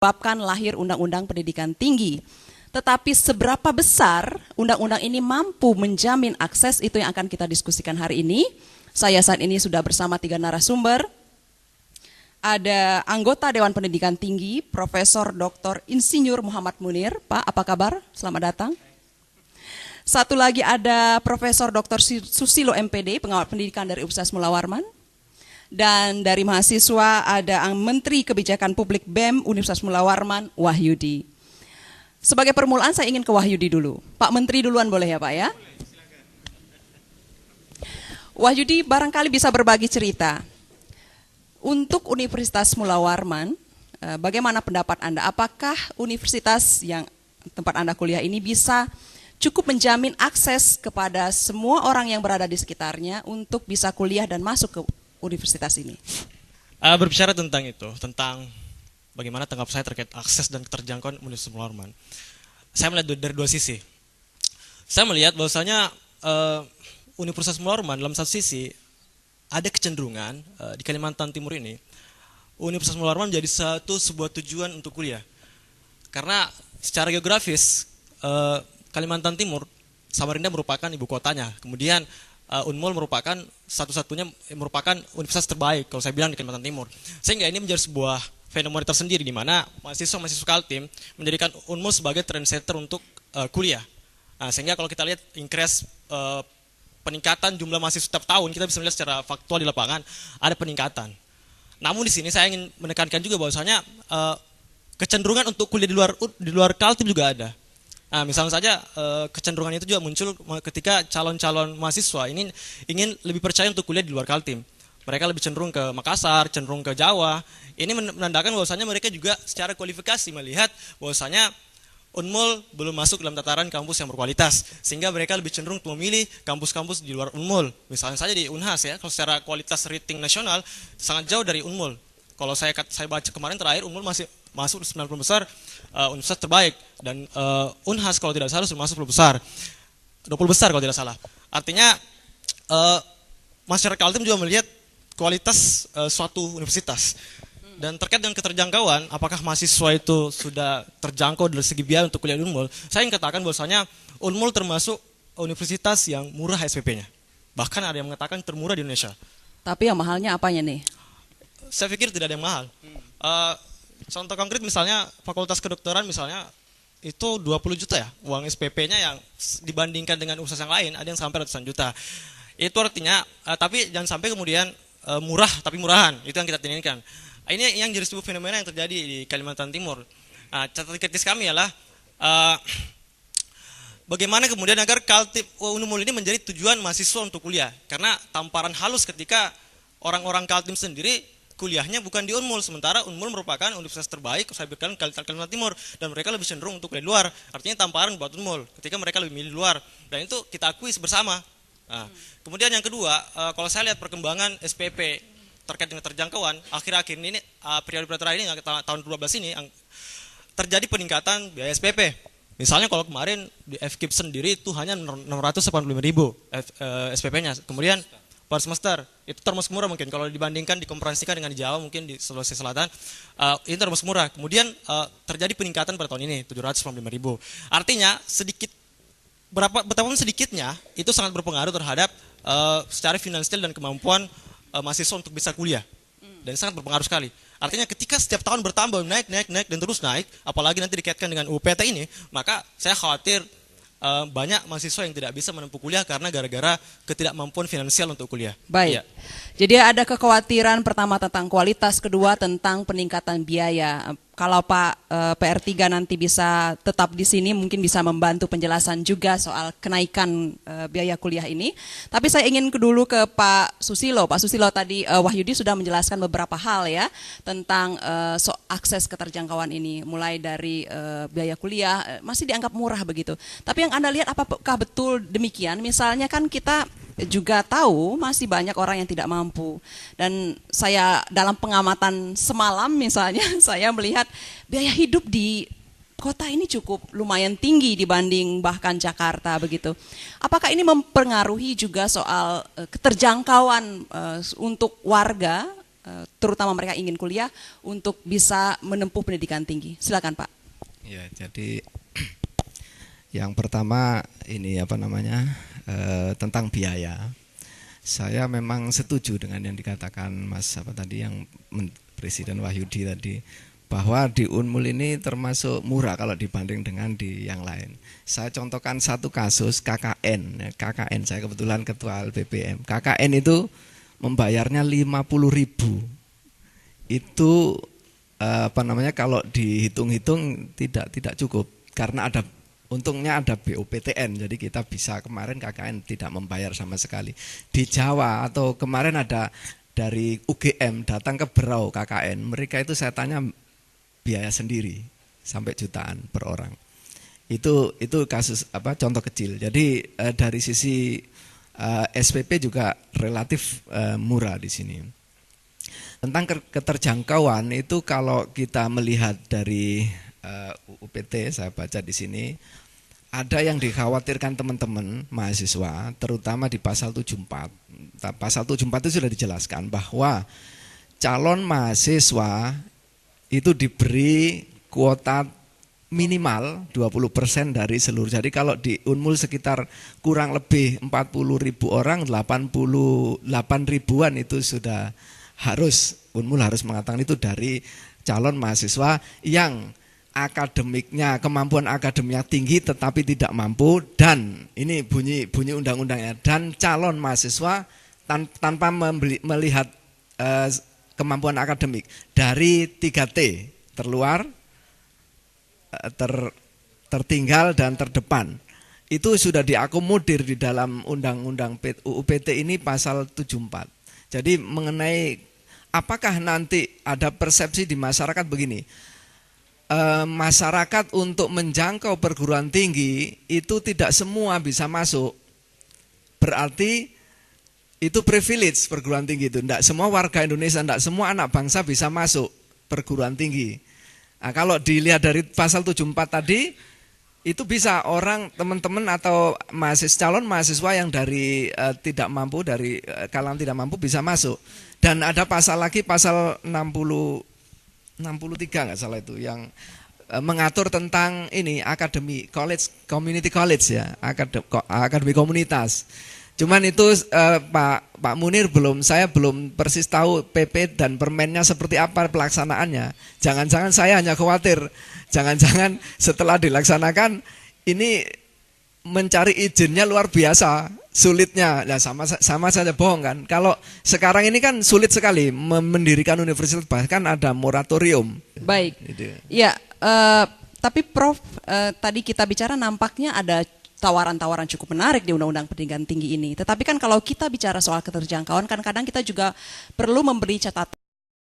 menyebabkan lahir Undang-Undang Pendidikan Tinggi. Tetapi seberapa besar undang-undang ini mampu menjamin akses, itu yang akan kita diskusikan hari ini. Saya saat ini sudah bersama 3 narasumber. Ada anggota Dewan Pendidikan Tinggi, Profesor Dr. Insinyur Muhammad Munir. Pak, apa kabar? Selamat datang. Satu lagi ada Profesor Dr. Susilo MPD, pengawal pendidikan dari Universitas Mula Warman. Dan dari mahasiswa ada Menteri Kebijakan Publik BEM Universitas Mula Warman, Wahyudi. Sebagai permulaan saya ingin ke Wahyudi dulu. Pak Menteri duluan boleh ya Pak ya? Wahyudi barangkali bisa berbagi cerita. Untuk Universitas Mula Warman, bagaimana pendapat Anda? Apakah universitas yang tempat Anda kuliah ini bisa cukup menjamin akses kepada semua orang yang berada di sekitarnya untuk bisa kuliah dan masuk ke universitas ini? Berbicara tentang itu, tentang bagaimana tanggapan saya terkait akses dan keterjangkauan Universitas Mula Warman. Saya melihat dari 2 sisi. Saya melihat bahwasanya Universitas Mula Warman dalam satu sisi ada kecenderungan di Kalimantan Timur ini, Universitas Mula Warman menjadi sebuah tujuan untuk kuliah. Karena secara geografis Kalimantan Timur, Samarinda merupakan ibu kotanya. Kemudian Unmul merupakan satu-satunya merupakan universitas terbaik kalau saya bilang di Kalimantan Timur. Sehingga ini menjadi sebuah fenomena tersendiri di mana mahasiswa Kaltim menjadikan Unmul sebagai trendsetter untuk kuliah. Sehingga kalau kita lihat increase peningkatan jumlah mahasiswa setiap tahun, kita bisa melihat secara faktual di lapangan ada peningkatan. Namun di sini saya ingin menekankan juga bahwasanya kecenderungan untuk kuliah di luar Kaltim juga ada. Misalnya saja kecenderungan itu juga muncul ketika calon-calon mahasiswa ini ingin lebih percaya untuk kuliah di luar Kaltim. Mereka lebih cenderung ke Makassar, cenderung ke Jawa. Ini menandakan bahwasanya mereka juga secara kualifikasi melihat bahwasanya Unmul belum masuk dalam tataran kampus yang berkualitas, sehingga mereka lebih cenderung untuk memilih kampus-kampus di luar Unmul. Misalnya saja di Unhas ya, kalau secara kualitas rating nasional sangat jauh dari Unmul. Kalau saya baca kemarin terakhir Unmul masih masuk 90 besar universitas terbaik, dan Unhas kalau tidak salah sudah masuk 20 besar. 20 besar kalau tidak salah. Artinya masyarakat Kaltim juga melihat kualitas suatu universitas. Dan terkait dengan keterjangkauan, apakah mahasiswa itu sudah terjangkau dari segi biaya untuk kuliah di Unmul? Saya ingin katakan bahwasanya Unmul termasuk universitas yang murah SPP-nya. Bahkan ada yang mengatakan termurah di Indonesia. Tapi yang mahalnya apanya nih? Saya pikir tidak ada yang mahal. Contoh konkret misalnya Fakultas Kedokteran misalnya itu 20 juta ya uang SPP-nya, yang dibandingkan dengan universitas yang lain ada yang sampai ratusan juta. Itu artinya tapi jangan sampai kemudian murah tapi murahan, itu yang kita inginkan. Ini yang jadi sebuah fenomena yang terjadi di Kalimantan Timur. Catatan kritis kami adalah bagaimana kemudian agar Kaltim Unmul ini menjadi tujuan mahasiswa untuk kuliah. Karena tamparan halus ketika orang-orang Kaltim sendiri kuliahnya bukan di Unmul, sementara Unmul merupakan universitas terbaik saya berikan Kalimantan Timur, dan mereka lebih cenderung untuk kuliah di luar. Artinya tamparan buat Unmul ketika mereka lebih milih di luar, dan itu kita akui bersama. Kemudian yang kedua, kalau saya lihat perkembangan SPP terkait dengan terjangkauan akhir-akhir ini, periode terakhir ini tahun 2012 ini terjadi peningkatan biaya SPP. Misalnya kalau kemarin di FKIP sendiri itu hanya 685.000 SPP-nya. Kemudian per semester itu termasuk murah mungkin kalau dibandingkan dikomprensikan dengan di Jawa, mungkin di Sulawesi Selatan ini termasuk murah. Kemudian terjadi peningkatan pada tahun ini 785.000. Artinya betapapun sedikitnya itu sangat berpengaruh terhadap secara finansial dan kemampuan mahasiswa untuk bisa kuliah, dan sangat berpengaruh sekali. Artinya ketika setiap tahun bertambah naik dan terus naik, apalagi nanti dikaitkan dengan UPT ini, maka saya khawatir banyak mahasiswa yang tidak bisa menempuh kuliah karena gara-gara ketidakmampuan finansial untuk kuliah. Baik. Ya. Jadi ada kekhawatiran pertama tentang kualitas, kedua tentang peningkatan biaya. Kalau Pak PR3 nanti bisa tetap di sini, mungkin bisa membantu penjelasan juga soal kenaikan biaya kuliah ini. Tapi saya ingin dulu ke Pak Susilo. Pak Susilo, tadi Wahyudi sudah menjelaskan beberapa hal ya tentang akses keterjangkauan ini, mulai dari biaya kuliah masih dianggap murah begitu. Tapi yang Anda lihat apakah betul demikian? Misalnya kan kita juga tahu masih banyak orang yang tidak mampu, dan saya dalam pengamatan semalam misalnya saya melihat biaya hidup di kota ini cukup lumayan tinggi dibanding bahkan Jakarta begitu. Apakah ini mempengaruhi juga soal keterjangkauan untuk warga terutama mereka ingin kuliah untuk bisa menempuh pendidikan tinggi. Silakan Pak. Ya, jadi yang pertama ini tentang biaya. Saya memang setuju dengan yang dikatakan Mas tadi yang Presiden Wahyudi tadi, bahwa di Unmul ini termasuk murah kalau dibanding dengan di yang lain. Saya contohkan satu kasus KKN. KKN saya kebetulan ketua LPPM. KKN itu membayarnya 50.000. Itu kalau dihitung-hitung tidak cukup karena untungnya ada BOPTN, jadi kita bisa kemarin KKN tidak membayar sama sekali. Di Jawa atau kemarin ada dari UGM datang ke Berau KKN, mereka itu saya tanya biaya sendiri sampai jutaan per orang. Itu kasus contoh kecil. Jadi dari sisi SPP juga relatif murah di sini. Tentang keterjangkauan itu kalau kita melihat dari UPT, saya baca di sini ada yang dikhawatirkan teman-teman mahasiswa, terutama di pasal 74. Pasal 74 itu sudah dijelaskan bahwa calon mahasiswa itu diberi kuota minimal 20% dari seluruh. Jadi kalau di Unmul sekitar kurang lebih 40.000 orang, 88 ribuan itu sudah Unmul harus mengatakan itu dari calon mahasiswa yang kemampuan akademiknya tinggi tetapi tidak mampu, dan ini bunyi undang-undangnya, dan calon mahasiswa tanpa melihat kemampuan akademik dari 3T, terluar, tertinggal, dan terdepan. Itu sudah diakomodir di dalam undang-undang UPT ini pasal 74. Jadi mengenai apakah nanti ada persepsi di masyarakat begini, masyarakat untuk menjangkau perguruan tinggi itu tidak semua bisa masuk. Berarti itu privilege perguruan tinggi itu. Tidak semua warga Indonesia, tidak semua anak bangsa bisa masuk perguruan tinggi. Nah, kalau dilihat dari pasal 74 tadi, itu bisa teman-teman atau calon mahasiswa yang dari tidak mampu, dari kalangan tidak mampu bisa masuk. Dan ada pasal lagi, pasal 63 nggak salah itu, yang mengatur tentang ini community college ya, akademi komunitas. Cuman itu Pak Munir saya belum persis tahu PP dan permennya seperti apa pelaksanaannya. Jangan-jangan saya hanya khawatir, jangan-jangan setelah dilaksanakan ini mencari izinnya luar biasa sulitnya. Nah, sama saja bohong kan. Kalau sekarang ini kan sulit sekali mendirikan universitas, bahkan ada moratorium. Baik. Gitu. Ya, tapi Prof, tadi kita bicara nampaknya ada tawaran-tawaran cukup menarik di Undang-Undang Pendidikan Tinggi ini. Tetapi kan kalau kita bicara soal keterjangkauan, kan kadang kita juga perlu memberi catatan